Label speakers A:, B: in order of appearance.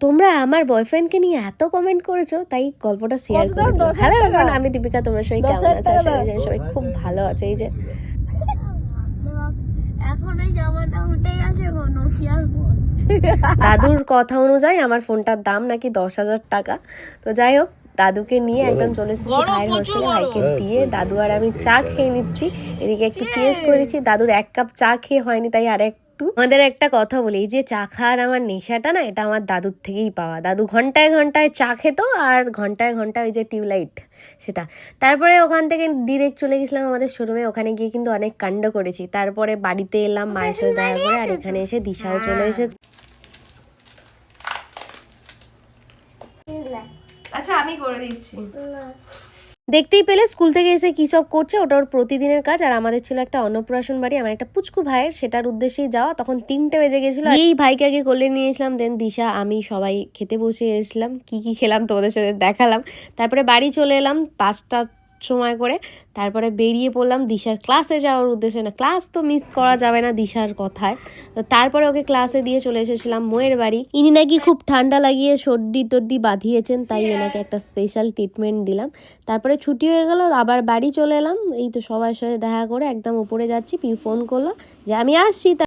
A: তোমরা আমার বয়ফ্রেন্ডকে নিয়ে এত কমেন্ট করেছো, তাই গল্পটা শেয়ার করে দিলাম। হ্যালো এভরিওয়ান, আমি দীপিকা। তোমরা সবাই কেমন আছো? আশা করি সবাই খুব ভালো আছে। এই যে
B: এখন এই জামাটা উঠে গেছে গো, নোকিয়ার ফোন।
A: দাদুর কথা অনুযায়ী আমার ফোনটার দাম নাকি 10,000 টাকা। তো যাই হোক, দাদুকে নিয়ে একদম চলে এসেছি ভাইয়ের হোস্টেলে। ভাইকে দিয়ে দাদু আর আমি চা খেয়ে নিচ্ছি। এদিকে একটু চিয়েস করেছি। দাদুর 1 কাপ চা খেয়ে হয়নি, তাই আর একটু। আমাদের একটা কথা বলি, এই যে চা খাওয়ার আমার নেশাটা না, এটা আমার দাদুর থেকেই পাওয়া। দাদু ঘন্টায় ঘন্টায় চা খেত, আর ঘন্টায় ঘন্টায় ওই যে টিউবলাইট সেটা। তারপরে ওখান থেকে ডিরেক্ট চলে গেছিলাম আমাদের শোরুমে। ওখানে গিয়ে কিন্তু অনেক কাণ্ড করেছি। তারপরে বাড়িতে এলাম মায়ের সাথে দেখা করে, আর এখানে এসে দিশাও চলে এসেছে। আচ্ছা, আমি করে দিচ্ছি। দেখতেই পেলে স্কুল থেকে এসে কী সব করছে, ওটা ওর প্রতিদিনের কাজ। আর আমাদের ছিল একটা অন্নপ্রাশন বাড়ি, আমার একটা পুচকু ভাইয়ের, সেটার উদ্দেশ্যেই যাওয়া। তখন 3টে বেজে গেছিলো। এই ভাইকে আগে কোলে নিয়েছিলাম, দেন দিশা আমি সবাই খেতে বসে এসেছিলাম। কি কি খেলাম তোমাদের সাথে দেখালাম। তারপরে বাড়ি চলে এলাম 5টার সময় করে। তারপরে বেরিয়ে পড়লাম দিশার ক্লাসে যাওয়ার উদ্দেশ্যে। না, ক্লাস তো মিস করা যাবে না দিশার কথায়। তো তারপরে ওকে ক্লাসে দিয়ে চলে এসেছিলাম মোয়ের বাড়ি। ইনি নাকি খুব ঠান্ডা লাগিয়ে সর্দি টর্দি বাঁধিয়েছেন, তাই এনাকে একটা স্পেশাল ট্রিটমেন্ট দিলাম। তারপরে ছুটি হয়ে গেল, আবার বাড়ি চলে এলাম। এই তো সবার সাথে দেখা করে একদম উপরে যাচ্ছি, পিউ ফোন করলো যে আমি আসছি।